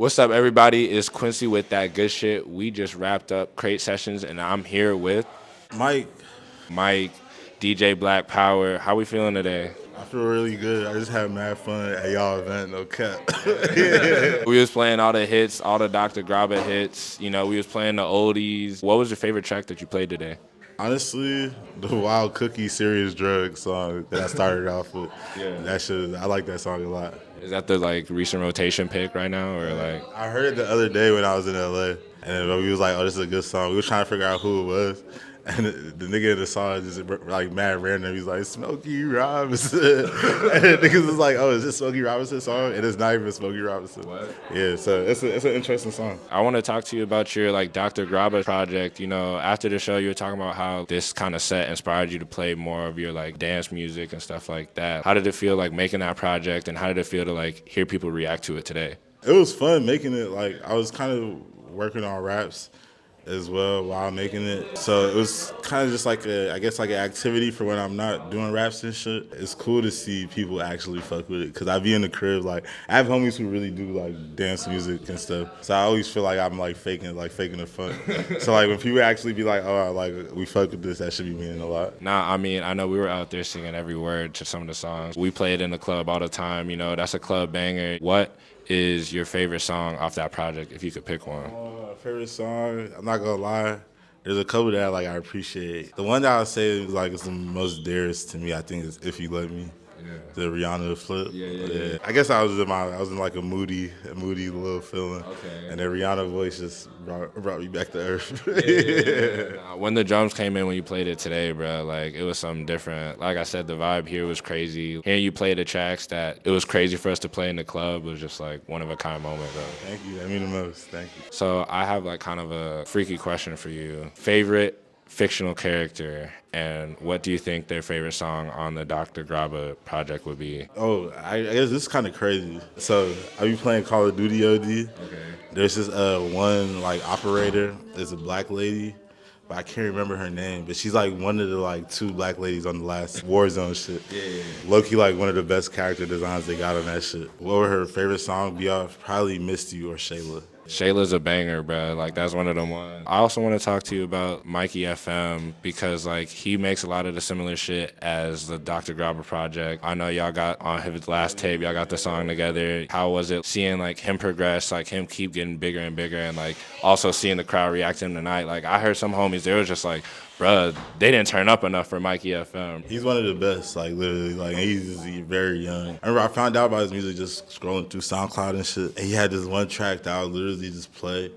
What's up, everybody? It's Quincy with That Good Shit. We just wrapped up Crate Sessions, and I'm here with Mike, Mike, DJ Blackpower. How we feeling today? I feel really good. I just had mad fun at y'all event, no cap. We was playing all the hits, all the Dr. Grabba hits. We was playing the oldies. What was your favorite track that you played today? Honestly, the Wild Cookie Serious Drug song that I started off with, that shit, I like that song a lot. Is that the recent rotation pick right now, or I heard it the other day when I was in LA, and we was like, "Oh, this is a good song." We was trying to figure out who it was, and the nigga in the song just like mad random. He's like, "Smokey Robinson," and the niggas was like, "Oh, is this Smokey Robinson song?" And it's not even Smokey Robinson. What? Yeah, so it's an interesting song. I want to talk to you about your Dr. Grabba project. After the show, you were talking about how this kind of set inspired you to play more of your dance music and stuff like that. How did it feel making that project, and how did it feel to hear people react to it today? It was fun making it. Like I was kind of working on raps as well while making it, so it was kind of just like I guess like an activity for when I'm not doing raps and shit. It's cool to see people actually fuck with it because I be in the crib. Like I have homies who really do dance music and stuff, so I always feel like I'm faking the fun. So when people actually be like, "Oh, we fuck with this," that should be meaning a lot. Nah, I mean, I know we were out there singing every word to some of the songs. We play it in the club all the time. That's a club banger. What is your favorite song off that project, if you could pick one? Favorite song? I'm not gonna lie. There's a couple that I appreciate. The one that I would say is the most dearest to me. I think is "If You Let Me." Yeah. The Rihanna flip. Yeah. I guess I was in a moody little feeling. Okay. And then Rihanna voice just brought me back to earth. Yeah. When the drums came in when you played it today, bro, it was something different. Like I said, the vibe here was crazy. Hearing you play the tracks that it was crazy for us to play in the club was just one of a kind moment, though. Thank you. That means the most. Thank you. So I have kind of a freaky question for you. Favorite fictional character, and what do you think their favorite song on the Dr. Grabba project would be? Oh, I guess this is kind of crazy. So I be playing Call of Duty OD. Okay. There's this one operator. There's a black lady, but I can't remember her name. But she's one of the two black ladies on the last Warzone shit. Yeah. Low-key one of the best character designs they got on that shit. What would her favorite song be off? Probably Missed You or Shayla. Shayla's a banger, bro. That's one of them ones. I also want to talk to you about Mkyfm because he makes a lot of the similar shit as the Dr. Grabba project. I know y'all got on his last tape, y'all got the song together. How was it seeing him progress, him keep getting bigger and bigger, and also seeing the crowd react to him tonight? I heard some homies, they was just bruh, they didn't turn up enough for Mkyfm. He's one of the best, literally. He's very young. I remember I found out about his music just scrolling through SoundCloud and shit. And he had this one track that I would literally just play.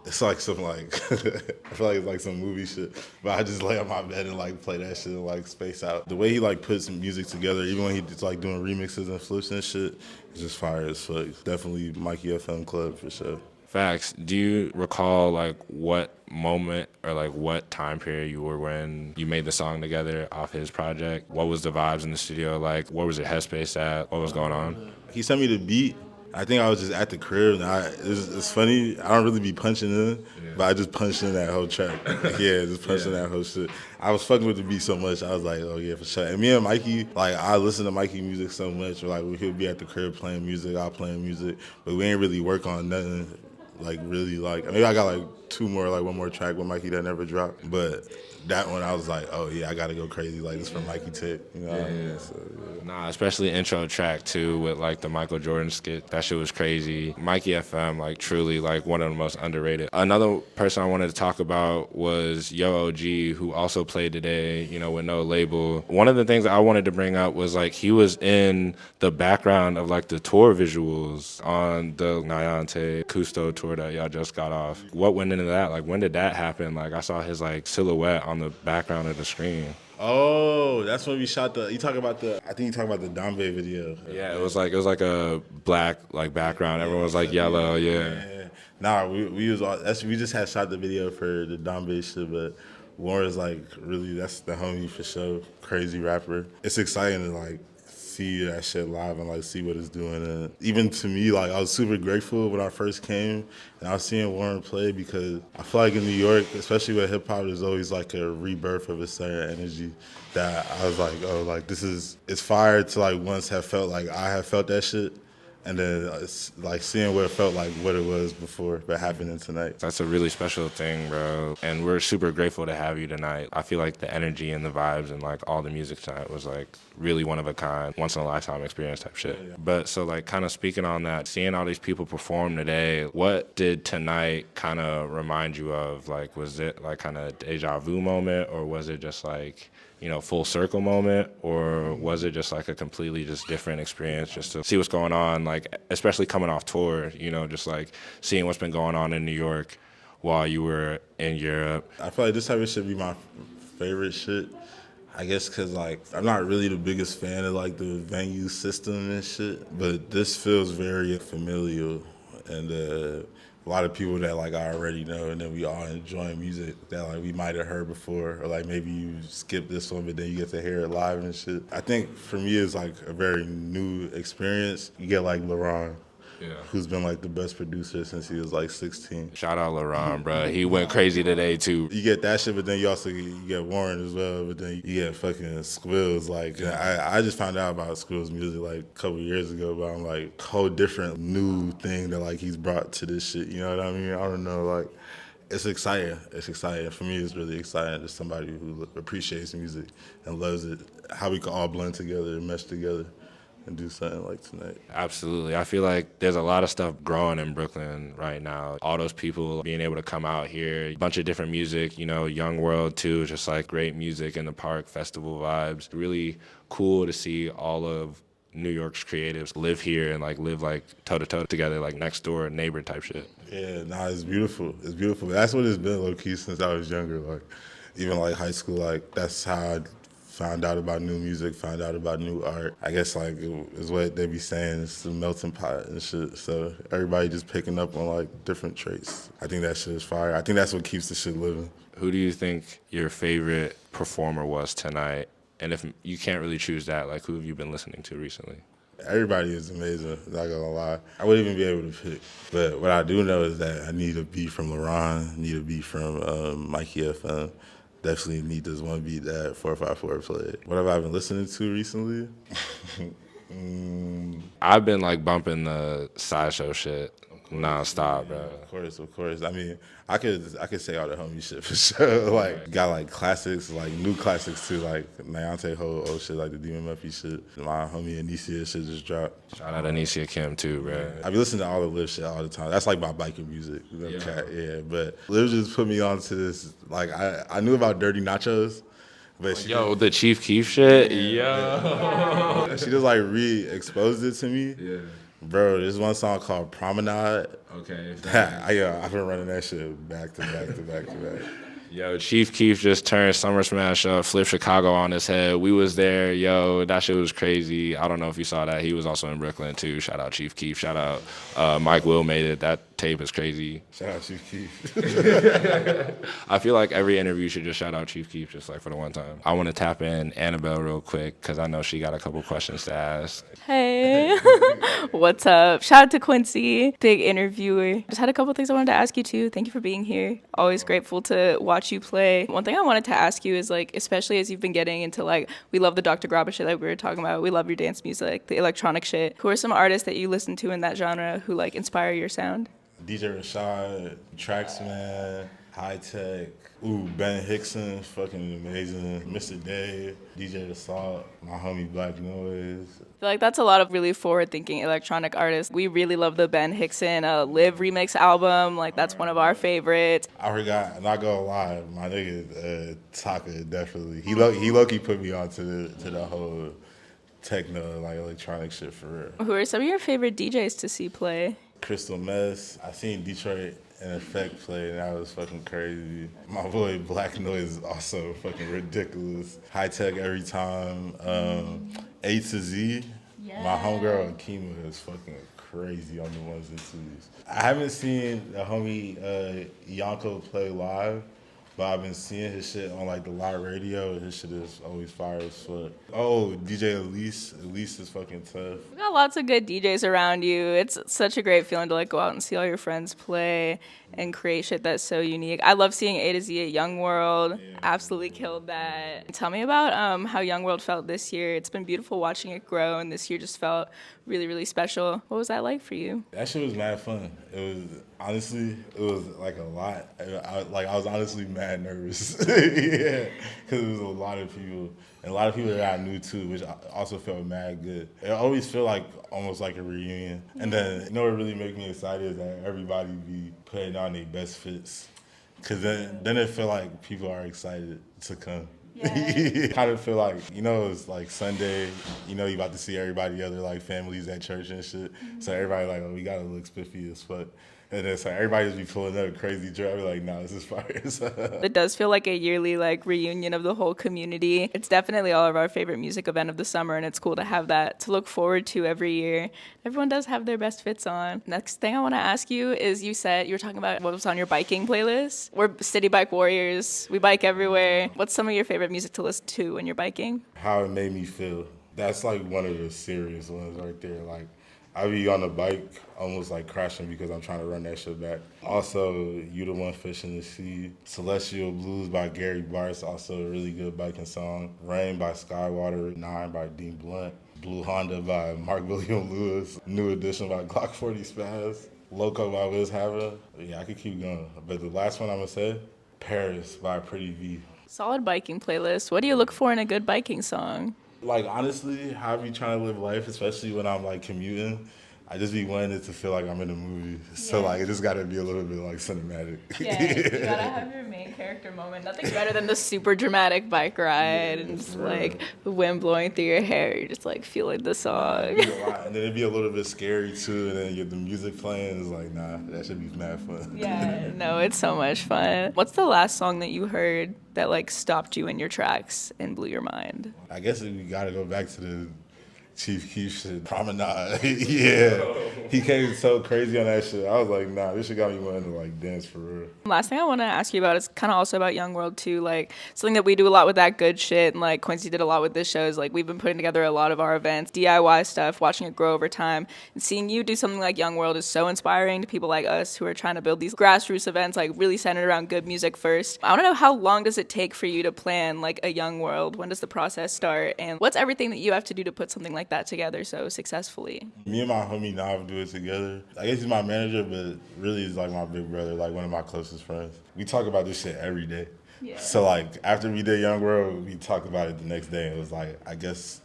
It's some I feel it's some movie shit. But I just lay on my bed and play that shit and space out. The way he puts some music together, even when he's doing remixes and flips and shit, it's just fire as fuck. Definitely Mkyfm Club for sure. Facts. Do you recall what moment or what time period you were when you made the song together off his project? What was the vibes in the studio like? What was your headspace at? What was going on? He sent me the beat. I think I was just at the crib. And it's funny. I don't really be punching in, but I just punched in that whole track. Just punched in that whole shit. I was fucking with the beat so much. I was like, oh yeah, for sure. And me and Mikey, I listen to Mikey music so much. He'll be at the crib playing music, I'll playing music, but we ain't really work on nothing. Maybe I got two more, one more track with Mikey that never dropped. But that one, I was like, oh yeah, I gotta go crazy. This for Mikey tip, you know what I mean? So, yeah. Nah, especially intro track too with the Michael Jordan skit. That shit was crazy. Mkyfm, truly one of the most underrated. Another person I wanted to talk about was Yo OG, who also played today, with no label. One of the things I wanted to bring up was he was in the background of the tour visuals on the Nayante Cousteau tour that y'all just got off. What went into that? When did that happen? I saw his silhouette on the background of the screen. Oh, that's when we shot I think you talking about the Dambe video. Yeah, it was a black background. Everyone was yellow. Yeah. Nah, we just had shot the video for the Dambe shit, but Warren's really, that's the homie for sure. Crazy rapper. It's exciting to see that shit live and see what it's doing. And even to me, I was super grateful when I first came and I was seeing Warren play because I feel in New York, especially with hip hop, there's always a rebirth of a certain energy that I was it's fire to once have felt I have felt that shit. and then it's like seeing what it felt like, what it was before, but happening tonight. That's a really special thing, bro. And we're super grateful to have you tonight. I feel like the energy and the vibes and like all the music tonight was like really one of a kind, once in a lifetime experience type shit. Yeah. But so like kind of speaking on that, seeing all these people perform today, what did tonight kind of remind you of? Like, was it like kind of deja vu moment, or was it just like, you know, full circle moment, or was it just like a completely just different experience just to see what's going on, like especially coming off tour, you know, just like seeing what's been going on in New York while you were in Europe? I feel like this type of shit be my favorite shit. I guess because, like, I'm not really the biggest fan of, like, the venue system and shit, but this feels very familial, and a lot of people that, like, I already know, and then we all enjoying music that, like, we might have heard before, or, like, maybe you skip this one, but then you get to hear it live and shit. I think, for me, it's, like, a very new experience. You get, like, LaRon. Yeah. Who's been like the best producer since he was like 16. Shout out LaRon, bro. He went crazy today too. You get that shit, but then you get Warren as well, but then you get fucking Squills. Like, I just found out about Squills' music like a couple years ago, but I'm like, whole different new thing that like he's brought to this shit. You know what I mean? I don't know, like, it's exciting. It's exciting. For me, it's really exciting. As somebody who appreciates music and loves it, how we can all blend together and mesh together and do something like tonight. Absolutely. I feel like there's a lot of stuff growing in Brooklyn right now. All those people being able to come out here, a bunch of different music, you know, Young World too, just like great music in the park, festival vibes. Really cool to see all of New York's creatives live here and like live like toe to toe together, like next door neighbor type shit. Yeah, nah, it's beautiful. It's beautiful. That's what it's been low key since I was younger. Like, even like high school, like that's how I found out about new music, found out about new art. I guess like is what they be saying, it's the melting pot and shit. So everybody just picking up on like different traits. I think that shit is fire. I think that's what keeps the shit living. Who do you think your favorite performer was tonight? And if you can't really choose that, like who have you been listening to recently? Everybody is amazing, not gonna lie. I wouldn't even be able to pick. But what I do know is that I need a beat from LaRon, need a beat from Mkyfm. Definitely need this one beat that 454 played. What have I been listening to recently? I've been like bumping the Sideshow shit nonstop, bro. Of course. I mean, I could say all the homie shit for sure. Like, got like classics, like new classics too, like Nyante Ho, old shit, like the Demon Murphy shit. My homie Anicia shit just dropped. Shout out Anicia Kim too, bro. I be listening to all the Liv shit all the time. That's like my biking music. Yeah. But Liv just put me onto this. Like, I knew about Dirty Nachos. But the Chief Keef shit? Yeah. She just like re-exposed it to me. Yeah. Bro, there's one song called Promenade. Okay. I've been running that shit back to back to back to back. Yo, Chief Keef just turned Summer Smash Flip Chicago on his head. We was there, yo. That shit was crazy. I don't know if you saw that. He was also in Brooklyn too. Shout out Chief Keef. Shout out Mike Will made it. That tape is crazy. Shout out Chief Keef. I feel like every interview should just shout out Chief Keef just like for the one time. I want to tap in Annabelle real quick because I know she got a couple questions to ask. Hey, what's up? Shout out to Quincy, big interviewer. Just had a couple things I wanted to ask you too. Thank you for being here. Always grateful to watch you play. One thing I wanted to ask you is like, especially as you've been getting into like, we love the Dr. Grabba shit that we were talking about. We love your dance music, the electronic shit. Who are some artists that you listen to in that genre who like inspire your sound? DJ Rashad, Traxman, High Tech. Ben Hickson, fucking amazing. Mr. Dave, DJ Assault, my homie Black Noise. I feel like that's a lot of really forward-thinking electronic artists. We really love the Ben Hickson Liv remix album. Like, that's one of our favorites. I forgot, I'm not gonna lie, my nigga Taka, definitely. He low-key put me on to the whole techno, like, electronic shit for real. Who are some of your favorite DJs to see play? Crystal Mess. I seen Detroit in Effect play, and that was fucking crazy. My boy Black Noise is also fucking ridiculous. High Tech every time. A to Z. Yeah. My homegirl Akima is fucking crazy on the ones and twos. I haven't seen the homie Yanko play live, but I've been seeing his shit on like the live radio, and his shit is always fire as fuck. Oh, DJ Elise is fucking tough. We got lots of good DJs around you. It's such a great feeling to like go out and see all your friends play and create shit that's so unique. I love seeing A to Z at Young World. Yeah. Absolutely killed that. Tell me about how Young World felt this year. It's been beautiful watching it grow, and this year just felt really, really special. What was that like for you? That shit was mad fun. It was like a lot. I was honestly mad nervous. Yeah, because it was a lot of people. And a lot of people that I knew too, which also felt mad good. It always felt like almost like a reunion. And then, you know what really made me excited is that everybody be putting on their best fits. Because then it feel like people are excited to come. Yeah. Kind of feel like, you know, it's like Sunday, you know, you about to see everybody other like families at church and shit. Mm-hmm. So everybody like, oh, we gotta look spiffy as fuck. And then so everybody just be pulling up crazy drip. I be like, nah, this is fire. It does feel like a yearly like reunion of the whole community. It's definitely all of our favorite music event of the summer, and it's cool to have that to look forward to every year. Everyone does have their best fits on. Next thing I want to ask you is you said you were talking about what was on your biking playlist. We're city bike warriors. We bike everywhere. What's some of your favorite music to listen to when you're biking? How it made me feel. That's like one of the serious ones right there. Like, I be on the bike almost like crashing because I'm trying to run that shit back. Also, You the One Fish in the Sea. Celestial Blues by Gary Bartz, also a really good biking song. Rain by Skywater. 9 by Dean Blunt. Blue Honda by Mark William Lewis. New Edition by Glock 40 Spaz. Loco by Wiz Hava. Yeah, I could keep going. But the last one I'm gonna say, Paris by Pretty V. Solid biking playlist. What do you look for in a good biking song? Like, honestly, how I be trying to live life, especially when I'm, like, commuting, I just be wanting it to feel like I'm in a movie. Yeah. So, like, it just got to be a little bit, like, cinematic. Yeah, you got to have your main character moment. Nothing better than the super dramatic bike ride and just, like, the wind blowing through your hair. You're just, like, feeling the song. And then it'd be a little bit scary, too, and then you get the music playing. It's like, nah, that should be mad fun. Yeah, no, it's so much fun. What's the last song that you heard that, like, stopped you in your tracks and blew your mind? I guess we got to go back to the Chief Keef shit, Promenade. Yeah. He came so crazy on that shit. I was like, nah, this shit got me wanting to like dance for real. Last thing I want to ask you about is kind of also about Young World too. Like something that we do a lot with That Good Shit, and like Quincy did a lot with this show is like we've been putting together a lot of our events, DIY stuff, watching it grow over time. And seeing you do something like Young World is so inspiring to people like us who are trying to build these grassroots events, like really centered around good music first. I want to know, how long does it take for you to plan like a Young World? When does the process start? And what's everything that you have to do to put something like that together so successfully? Me and my homie Nav do it together. I guess he's my manager, but really he's like my big brother, like one of my closest friends. We talk about this shit every day. Yeah. So like after we did Young World, we talked about it the next day. It was like, I guess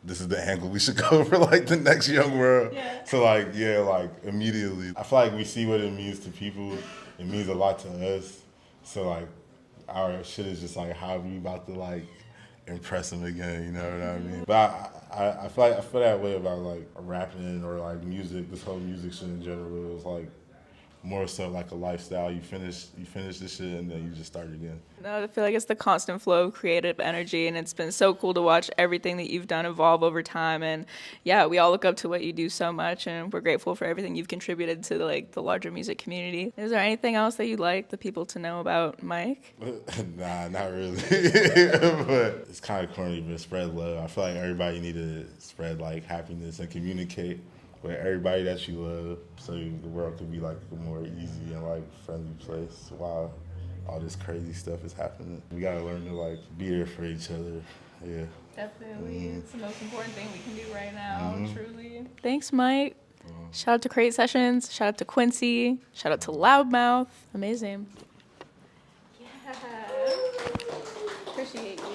this is the angle we should go for like the next Young World. Yeah. So like, yeah, like immediately. I feel like we see what it means to people. It means a lot to us. So like our shit is just like how we about to like impress them again, you know what I mean? But I feel that way about like rapping or like music, this whole music shit in general. It's like more so like a lifestyle. You finish this shit and then you just start again. No, I feel like it's the constant flow of creative energy, and it's been so cool to watch everything that you've done evolve over time. And yeah, we all look up to what you do so much, and we're grateful for everything you've contributed to the larger music community. Is there anything else that you'd like the people to know about Mike? Nah, not really. But it's kind of corny, but spread love. I feel like everybody need to spread like happiness and communicate with everybody that you love, so the world could be like a more easy and like friendly place while all this crazy stuff is happening. We gotta learn to like be there for each other. Yeah. Definitely. It's the most important thing we can do right now, truly. Thanks, Mike. Shout out to Crate Sessions. Shout out to Quincy. Shout out to Loudmouth. Amazing. Yeah. Appreciate you.